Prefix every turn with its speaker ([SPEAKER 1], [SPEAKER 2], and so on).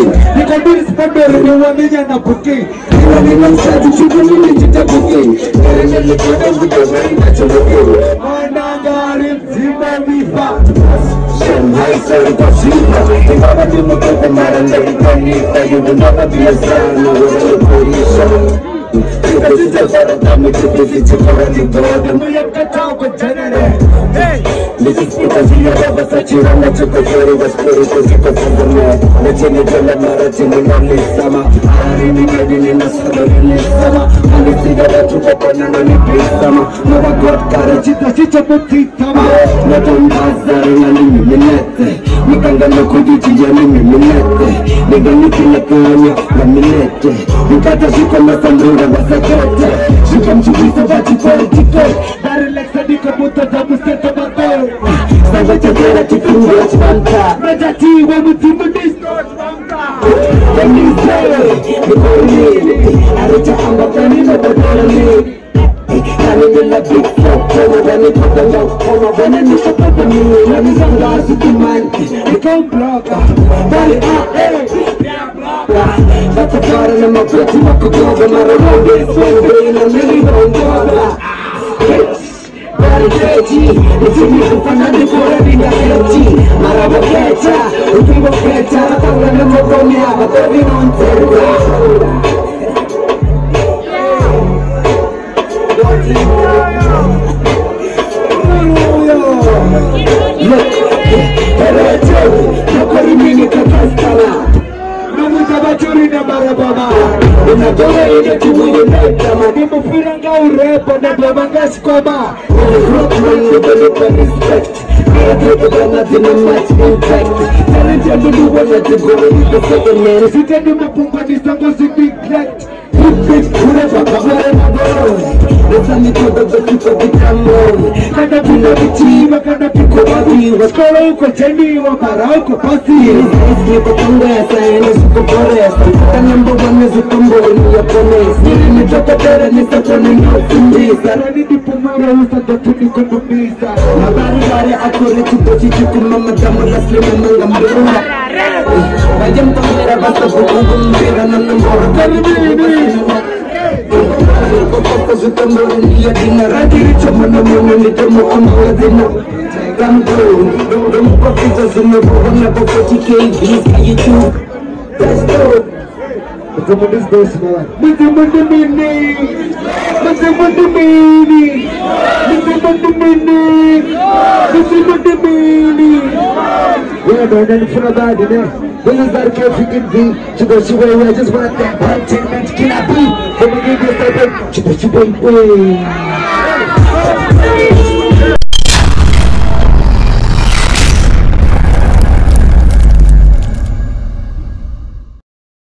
[SPEAKER 1] booking. Niko bili spambele ni wamenya na booking. Niko nina mshati chuku nini jita booking. Nere nili koda mbudoza inacho booking. Manangari mzima mifa. Shanghai sari kwa shika. Tingaba di mkota maranda ikanita. You will never be a son of a police. Because it's a better time it's a foreign god. And we have to talk with general. This is because we have a such a run that you could carry the spirit of the man. Let's in the marathon in the summer. I'm in the summer in the summer. And it's the other to open and only play summer. No one got courage, it's a petite summer. Not on Hazard and a minute. We can go to the minute. They don't look in the corner, a minute. You got to see come up and do the you come to be so bad you political. That relax the computer that we set up a door. So what you get to do is banka. Majati when we do this not banka. When you say the holy, I reach a humble penny of the holy. I'm in the big flow, when it comes down, when it is up at the moon, when it's on God's man, they come block. That's a part of my pretty much over my road. It's one day in a million dollars. Very catchy. It's a new fun and the core in the catchy. Maraba catcher, we give a catcher. I can't remember from me, but they've been on terror. Unatoka ile tuwileta Madimu firanga urepo na blabanga skoma Rockman nubeleka respect Niyateka nothing in much impact Talent ya dudu wana tigoro niko second man Siteni mapumba nisango si neglect Hip kureva kabare na boro Nesa nikoda basipa kitamoni Kada pina vitima kada piko wabi Waskoro uko cheni wakara uko pasi Niko tunga ya sayene suko poresa Kata number one zuko mboni ya promise Nili nitoka tere nisatone nyosindisa Nani dipumara usata tunikonomisa Nabari gare akore chupochi chuku mama damu la slime manga mbira Vayam kamera basta bukungu mbira na nambora Karimini Koko zutambo niya dina Radiri chama na mwana nitamo amanga dina Come through, don't fuck with us in the room, never 40K, please, can you do? Let's go! Come on, this goes man. We are doing it for a bad day. This is that perfect be to go to where I just want that 10 minutes can I be? Let me give you a second.